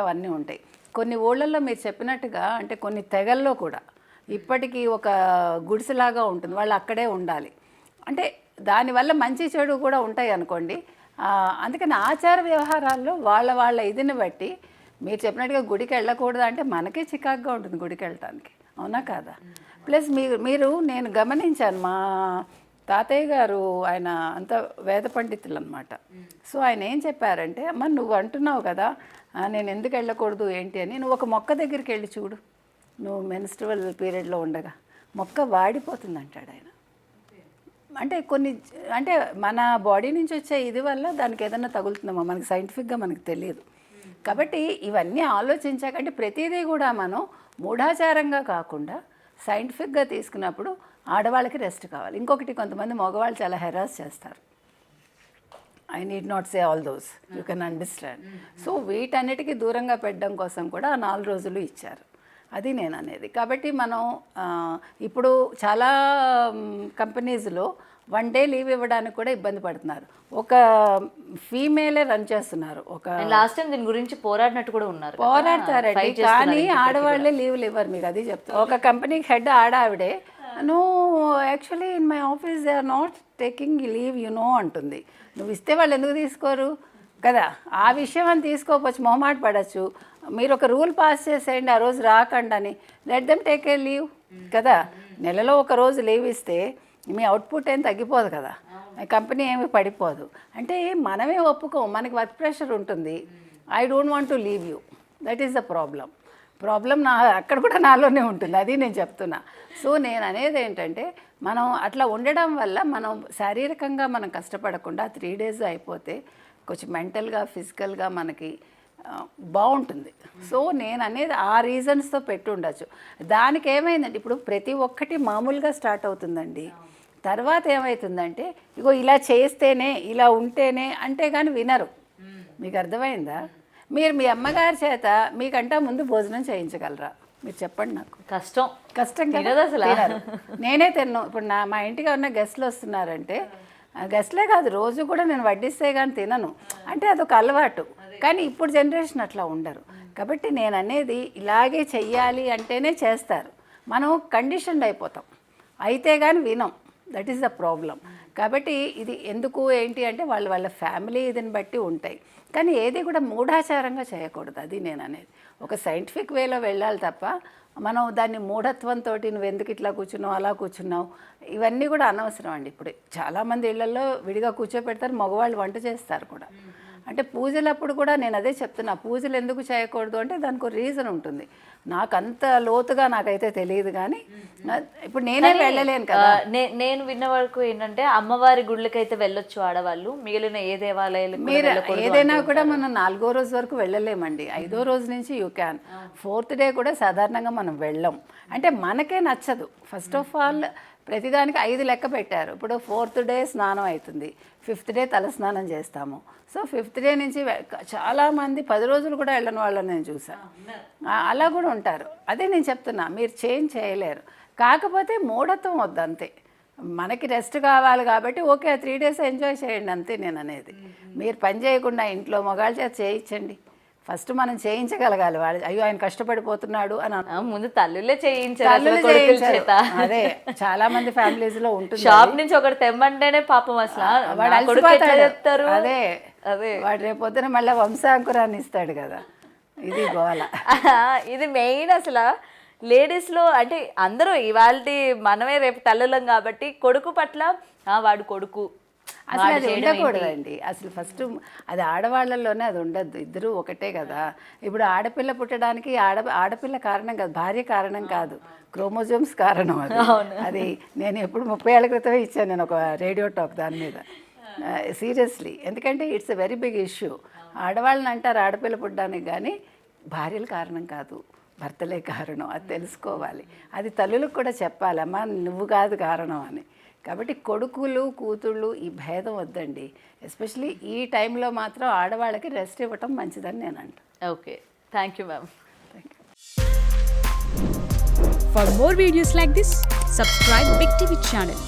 అవన్నీ ఉంటాయి. కొన్ని ఊళ్ళల్లో మీరు చెప్పినట్టుగా అంటే కొన్ని తెగల్లో కూడా ఇప్పటికీ ఒక గుడిసెలాగా ఉంటుంది, వాళ్ళు అక్కడే ఉండాలి. అంటే దానివల్ల మంచి చెడు కూడా ఉంటాయి అనుకోండి. అందుకని ఆచార వ్యవహారాల్లో వాళ్ళ ఇదిని బట్టి మీరు చెప్పినట్టుగా గుడికి వెళ్ళకూడదు అంటే మనకే చికాకుగా ఉంటుంది గుడికి వెళ్ళటానికి, అవునా కాదా? ప్లస్ మీరు నేను గమనించాను, మా తాతయ్య గారు ఆయన అంత వేద పండితులు అనమాట. సో ఆయన ఏం చెప్పారంటే, అమ్మ నువ్వు అంటున్నావు కదా నేను ఎందుకు వెళ్ళకూడదు ఏంటి అని, నువ్వు ఒక మొక్క దగ్గరికి వెళ్ళి చూడు, నువ్వు మెన్స్ట్రువల్ పీరియడ్లో ఉండగా మొక్క వాడిపోతుంది అంటాడు ఆయన. అంటే అంటే మన బాడీ నుంచి వచ్చే ఇది వల్ల దానికి ఏదైనా తగులుతుందమ్మా, మనకి సైంటిఫిక్గా మనకు తెలియదు. కాబట్టి ఇవన్నీ ఆలోచించాకంటే ప్రతిదీ కూడా మనం మూఢాచారంగా కాకుండా సైంటిఫిక్గా తీసుకున్నప్పుడు ఆడవాళ్ళకి రెస్ట్ కావాలి. ఇంకొకటి, కొంతమంది మగవాళ్ళు చాలా హెరాస్ చేస్తారు. I need not say all those, you can understand. So వీటన్నిటికీ దూరంగా పెట్టడం కోసం కూడా 4 రోజులు ఇచ్చారు, అది నేను అనేది. కాబట్టి మనం ఇప్పుడు చాలా కంపెనీస్లో 1 డే లీవ్ ఇవ్వడానికి కూడా ఇబ్బంది పడుతున్నారు. ఒక ఫీమేలే రన్ చేస్తున్నారు. ఒక లాస్ట్ టైం దీని గురించి పోరాడినట్టు కూడా ఉన్నారు, పోరాడతారండి, కానీ ఆడవాళ్ళే లీవ్లు ఇవ్వరు. మీకు అది చెప్తారు. ఒక కంపెనీకి హెడ్ ఆడావిడే, no actually in my office they are not taking leave అంటుంది. నువ్వు ఇస్తే వాళ్ళు ఎందుకు తీసుకోరు కదా? ఆ విషయం అని తీసుకోవచ్చు, మొహమాట పడచ్చు. మీరు ఒక రూల్ పాస్ చేసేయండి, ఆ రోజు రాకండి అని, let them take a leave కదా. నెలలో ఒక రోజు లీవ్ ఇస్తే మీ అవుట్పుట్ ఏం తగ్గిపోదు కదా, కంపెనీ ఏమి పడిపోదు. అంటే మనమే ఒప్పుకోం, మనకి వర్క్ ప్రెషర్ ఉంటుంది. I don't want to leave you, that is the problem. అక్కడ కూడా నాలోనే ఉంటుంది, అది నేను చెప్తున్నా. సో నేను అనేది ఏంటంటే, మనం అట్లా ఉండడం వల్ల మనం శారీరకంగా మనం కష్టపడకుండా 3 days అయిపోతే కొంచెం మెంటల్గా ఫిజికల్గా మనకి బాగుంటుంది. సో నేను అనేది ఆ రీజన్స్తో పెట్టి ఉండొచ్చు. దానికి ఏమైందంటే, ఇప్పుడు ప్రతి ఒక్కటి మామూలుగా స్టార్ట్ అవుతుందండి. తర్వాత ఏమవుతుందంటే, ఇగో ఇలా చేస్తేనే ఇలా ఉంటేనే అంటే కానీ వినరు. మీకు అర్థమైందా? మీరు మీ అమ్మగారి చేత మీకంటా ముందు భోజనం చేయించగలరా? మీరు చెప్పండి నాకు. కష్టం కదా అసలు. నేనే తిన్నాను. ఇప్పుడు మా ఇంటికి ఉన్న గెస్ట్లు వస్తున్నారంటే, గెస్ట్లే కాదు రోజు కూడా నేను వడ్డిస్తే కానీ తినను. అంటే అదొక అలవాటు. కానీ ఇప్పుడు జనరేషన్ అట్లా ఉండరు. కాబట్టి నేను అనేది ఇలాగే చెయ్యాలి అంటేనే చేస్తారు. మనం కండిషన్డ్ అయిపోతాం, అయితే కానీ వినం. That is the problem. కాబట్టి ఇది ఎందుకు ఏంటి అంటే వాళ్ళ ఫ్యామిలీ ఇదిని బట్టి ఉంటాయి. కానీ ఏది కూడా మూఢాచారంగా చేయకూడదు, అది నేను అనేది. ఒక సైంటిఫిక్ వేలో వెళ్ళాలి తప్ప మనం దాన్ని మూఢత్వంతో నువ్వు ఎందుకు ఇట్లా కూర్చున్నావు అలా కూర్చున్నావు ఇవన్నీ కూడా అనవసరం అండి. ఇప్పుడు చాలామంది ఇళ్లలో విడిగా కూర్చోపెడతారు, మగవాళ్ళు వంట చేస్తారు కూడా. అంటే పూజలప్పుడు కూడా నేను అదే చెప్తున్నా, పూజలు ఎందుకు చేయకూడదు అంటే దానికి ఒక రీజన్ ఉంటుంది. నాకు అంత లోతుగా నాకైతే తెలియదు, కానీ ఇప్పుడు నేనే వెళ్ళలేను కదా. నేను విన్న వరకు ఏంటంటే, అమ్మవారి గుళ్ళకైతే వెళ్ళొచ్చు ఆడవాళ్ళు, మిగిలిన ఏ దేవాలయాలు మీరు ఏదైనా కూడా మనం 4వ రోజు వరకు వెళ్ళలేమండి. 5వ రోజు నుంచి యూ క్యాన్. 4th డే కూడా సాధారణంగా మనం వెళ్ళం. అంటే మనకే నచ్చదు. ఫస్ట్ ఆఫ్ ఆల్ ప్రతిదానికి 5 లెక్క పెట్టారు. ఇప్పుడు 4th డే స్నానం అవుతుంది, 5th డే తల స్నానం చేస్తాము. సో 5th డే నుంచి చాలామంది 10 రోజులు కూడా వెళ్ళని వాళ్ళని నేను చూసాను. అలా కూడా ఉంటారు. అదే నేను చెప్తున్నా, మీరు చేంజ్ చేయలేరు. కాకపోతే మూఢత్వం వద్దు అంతే. మనకి రెస్ట్ కావాలి కాబట్టి ఓకే 3 days ఎంజాయ్ చేయండి అంతే నేను అనేది. మీరు పని చేయకుండా ఇంట్లో మగాళ్ళ చేత చేయించండి. ఫస్ట్ మనం చేయించగలగాలి. వాళ్ళు అయ్యో ఆయన కష్టపడిపోతున్నాడు అని ముందు తల్లులే చేయించారు. అదే చాలా మంది ఫ్యామిలీస్ లో ఉంటుంది. షాప్ నుంచి ఒకటి తెమ్మంటేనే పాపం అసలు వాడు చెప్తారు. అదే వాడు రేపొద్దున మళ్ళీ వంశాంకురాన్ని ఇస్తాడు కదా, ఇది గోల. ఇది మెయిన్ అసలు లేడీస్లో. అంటే అందరూ ఇవాళ మనమే రేపు తల్లులం కాబట్టి కొడుకు పట్ల వాడు కొడుకు అసలు అది ఉండకూడదండి. అసలు ఫస్ట్ అది ఆడవాళ్ళల్లోనే అది ఉండద్దు. ఇద్దరు ఒకటే కదా. ఇప్పుడు ఆడపిల్ల పుట్టడానికి ఆడపిల్ల కారణం కాదు, భార్య కారణం కాదు, క్రోమోజోమ్స్ కారణం. అది నేను ఎప్పుడు 30 ఏళ్ల క్రితమే ఇచ్చాను నేను ఒక రేడియో టాక్ దాని మీద, సీరియస్లీ. ఎందుకంటే it's a very big issue. ఆడవాళ్ళని అంటారు ఆడపిల్ల పుట్టడానికి, కానీ భార్యల కారణం కాదు, భర్తలే కారణం. అది తెలుసుకోవాలి. అది తల్లులకు కూడా చెప్పాలి, అమ్మా నువ్వు కాదు కారణం అని. కాబట్టి కొడుకులు కూతుళ్ళు ఈ భేదం వద్దండి. ఎస్పెషలీ ఈ టైంలో మాత్రం ఆడవాళ్ళకి రెస్ట్ ఇవ్వటం మంచిదని నేను అంటాను. Okay, thank you ma'am. For more videos like this, subscribe Big TV channel.